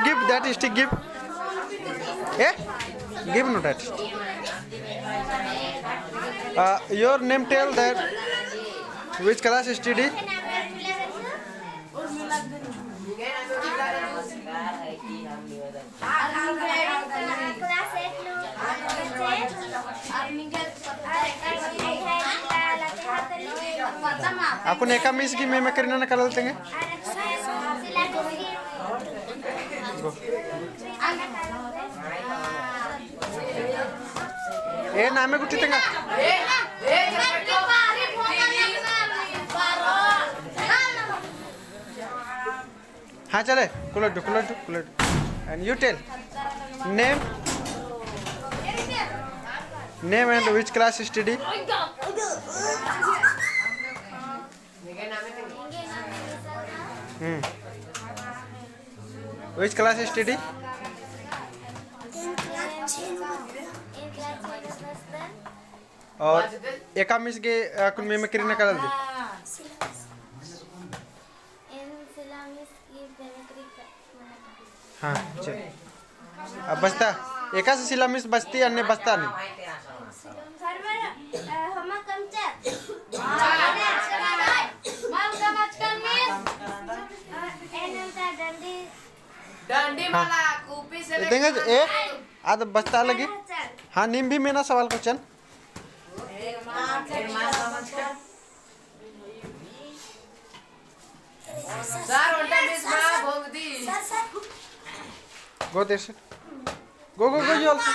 Give that stick, give. Give no that. Your name tell that which class study? Aku neka miss ki मैं करना ना कल तेंगे. नामे कुछ तेंगा. हाँ चले Kulat. And you tell name and which class study? Which class study? और एका मिस के कुन में करना कल दे. हाँ चल. अब बस्ता एका से सिला मिस बस्ती अन्य बस्ता नहीं. डंडी माला कूपी से देंगे आद बस्ता लगी. हाँ नीम भी मेरा सवाल क्वेश्चन. सर उल्टा मिस बड़ा भोग दी. Go there, sir. Go you also.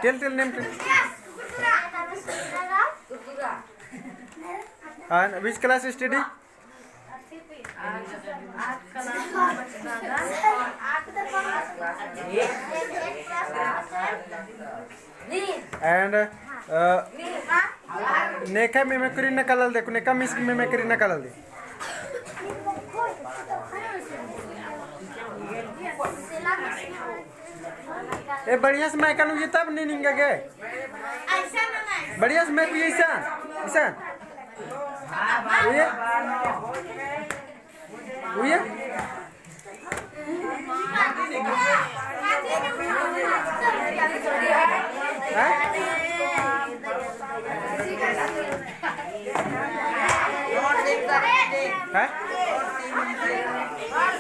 Tell name. And which class study? And नेका में करी न कलल देखो नेका मिस में करी न कलल दे. ए बढ़िया से मैं करूँ ये तब नहीं निंगा के. बढ़िया से मैं भी ऐसा. हुई है.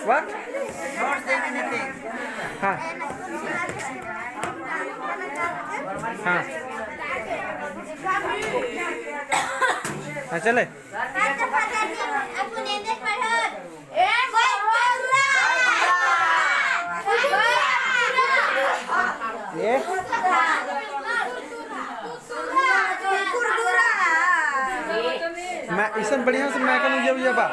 What? Not saying anything. हाँ हाँ चले. मैं इसे बढ़िया से मैं करूँ ये बा.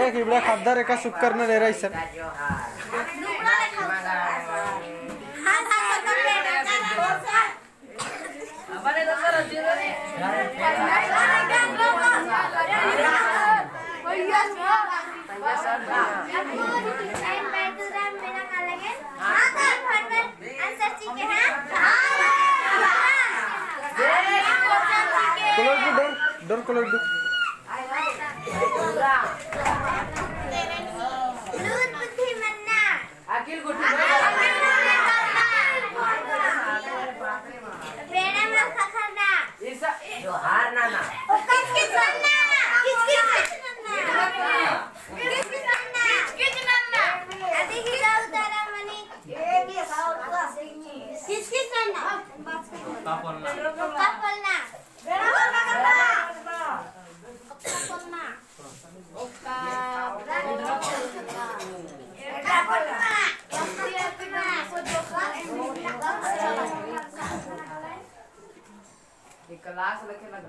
एक इबड़ा खद्दार एक सुक्कर न ले रहा इसे. डोर कलर दो. अखिल गुट्टी जो हार ना ना क्लास लखे लग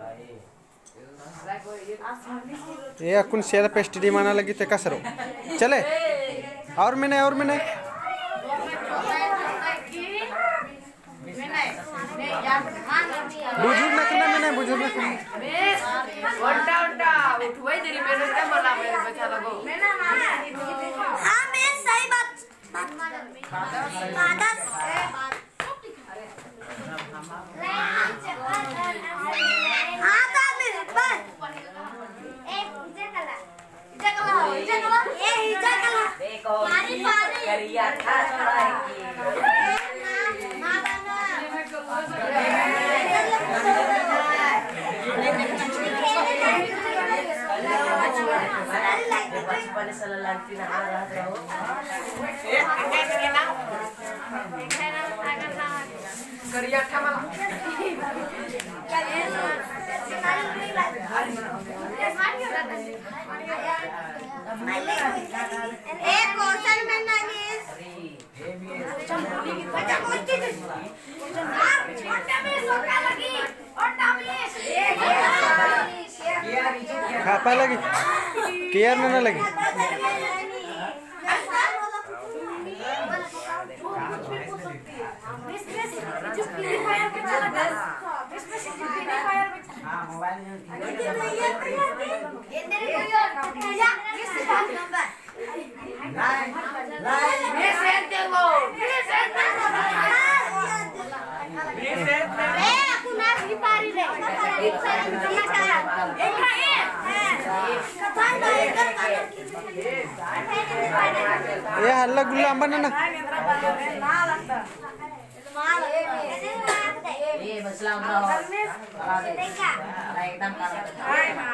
ये अकुन सेल पेस्टिडी माना लगी ते कसरो चले और मैंने बुजुर्ग नखना मैंने बुजुर्ग नखना वंटा उठवाई देरी मेरे क्या मला बचा लगो हाँ मैं सही बात देखो करिया था बचपन से लड़ती ना रहा हो करिया था मला एक क्वेश्चन में नागिस बच्चा बोलती थी ओटा में सोका लगी ओटा में खापा लगी केयर ना लगी ये हल्ला गुल्ला अंबा ना ये बसला उधर एकदम चुकला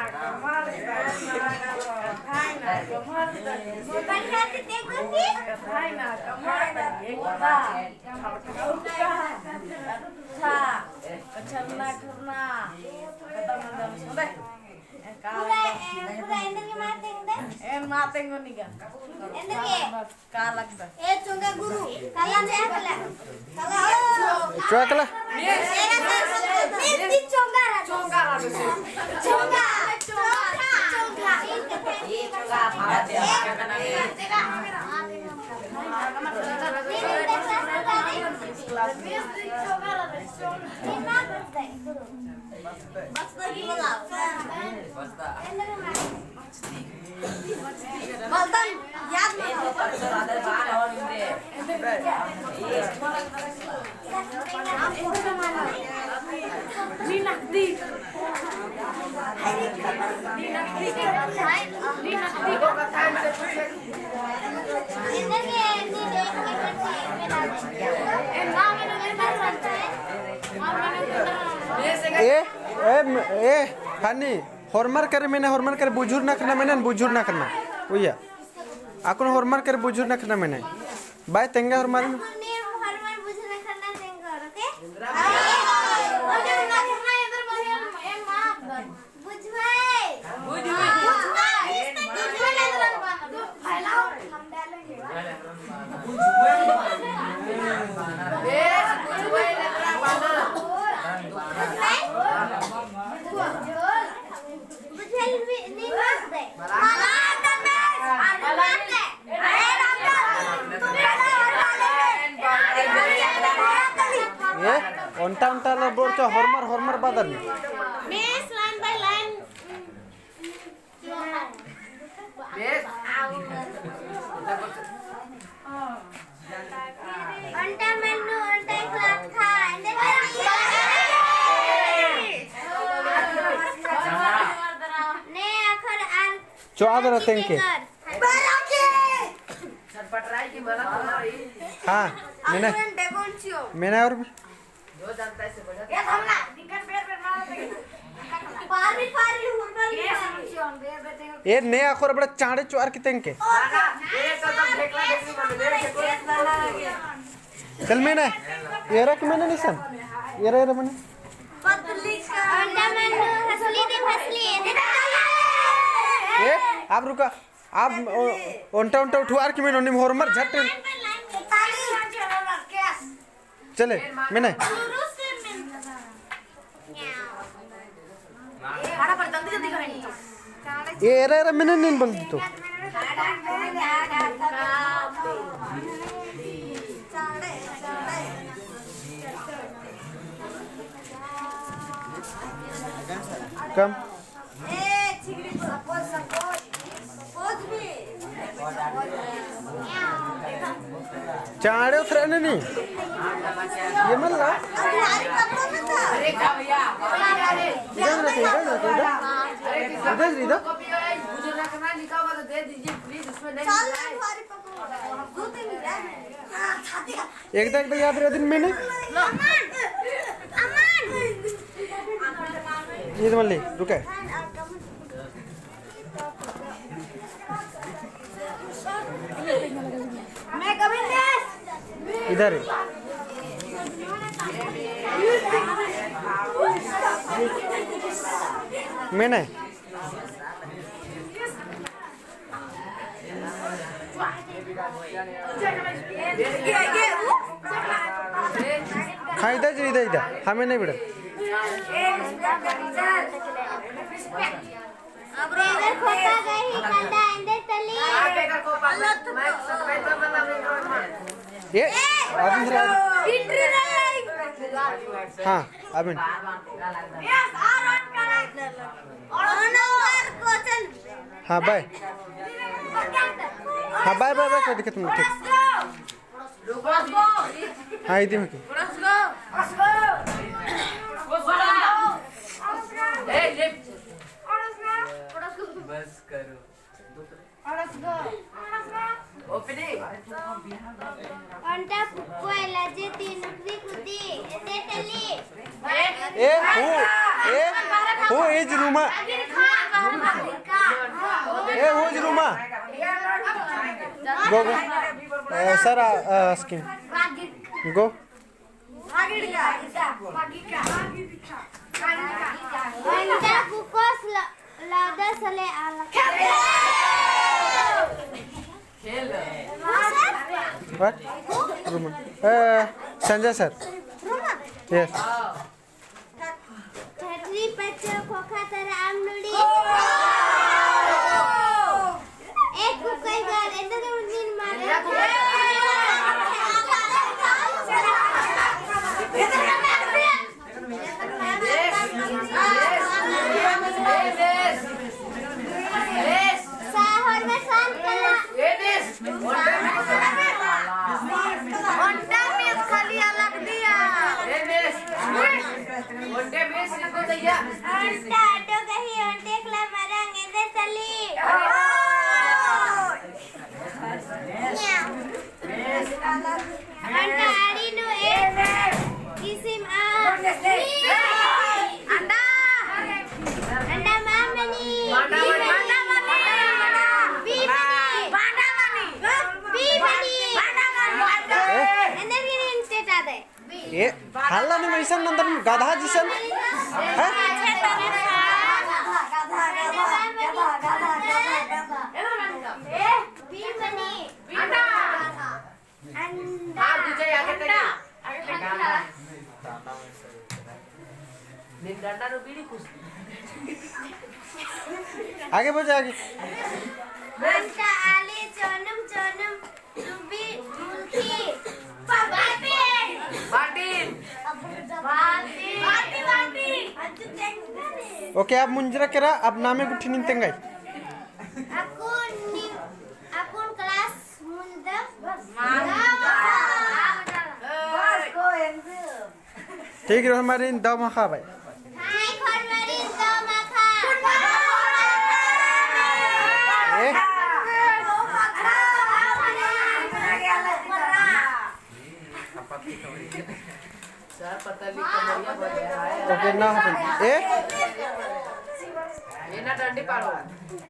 बलतन याद ए हानी हॉर्मर करे बुजुर्ग नखना मैंने बुजुर्ग ना करना उया अकुन हॉर्मर करे बुजुर्ग नखना मैंने बाय तेंगे हॉर्मर उन्टा ला बोल तो हॉर्मर बादर में मिस लाइन बाय लाइन अंटा मेनू अंटा क्लास खा ने अखर आर चौदह रतें के पटराई की मला तुम्हारी हाँ मैंने और जो जानता है से बड़ा ये हमला दिक्कत पेड़ मार दे पारी हुरबल ये नए अखर बड़ा चांडे चुआर की तेंके ये तो तब फेंकला देखी मैंने चल मैंने ये रख मैंने निशन ये मैंने पतली अंडा मेनू हसली दे फसली ए आप रुका आप उन्टा उठवार की मैंने हॉर्मर झट चले मैंने जल्दी करेंगे ये एरा मैंने नहीं बोल दी तो कम चाड़े उतरे नहीं ये मन ला अरे क्या भैया इधर इधर मुझे रखना लिखा हुआ तो दे दीजिए प्लीज उसमें नहीं लिखा है एक याद रहा दिन मैंने ये तो मल्ली रुके मैं कभी इधर है मैंने हाँ इधर इधर इधर हमें नहीं बिड़ा ब्रेदर खोता गई कंधा अंदर तली आगे का को पाला मैं सफेद वाला में ये अबिन इंट्री नहीं हाँ अबिन यस और ऑन करेक्ट और क्वेश्चन हाँ बाय हाँ बाय बाय बाय कोई दिक्कत नहीं ठीक रुको रुको हाँ इधर में की ए ले बस करो ओपनिंग अंटा पुक्कोला जे तीन कुदी ऐसे टली हो एज रूमा होज रूमा गो सर स्किन गो अंटा पुक्कोस लादा सले आला खेल what Ruma Sanjay sir yes छतरी पच्चो खोखा तर आमनुडी एक कुकई घर एंदर दिन मारे साहर में शांत कला ये दिस अंडा में खाली अलग दिया ये दिस ओटे में सिको दैया अंडा तो कहीं अंडे कला मरंग इधर चली अंडा आड़ी नु एक किसिम अंडा अंडा मामनी ये हल्ला नहीं मैसन नंदन गाधा जिसन है आगे बढ़ आगे अंटा आले चोनम चोनम रुबी मुल्की बाटी ओके आप मुंजरा करा अब नामे गुठी निंतेंगाई akun kelas munda ठीक है हमारे दाव मखा भाई hai khormari da makha sir पता नहीं कमरिया बोल रहा है ओके ना हो ये ना डंडी पारो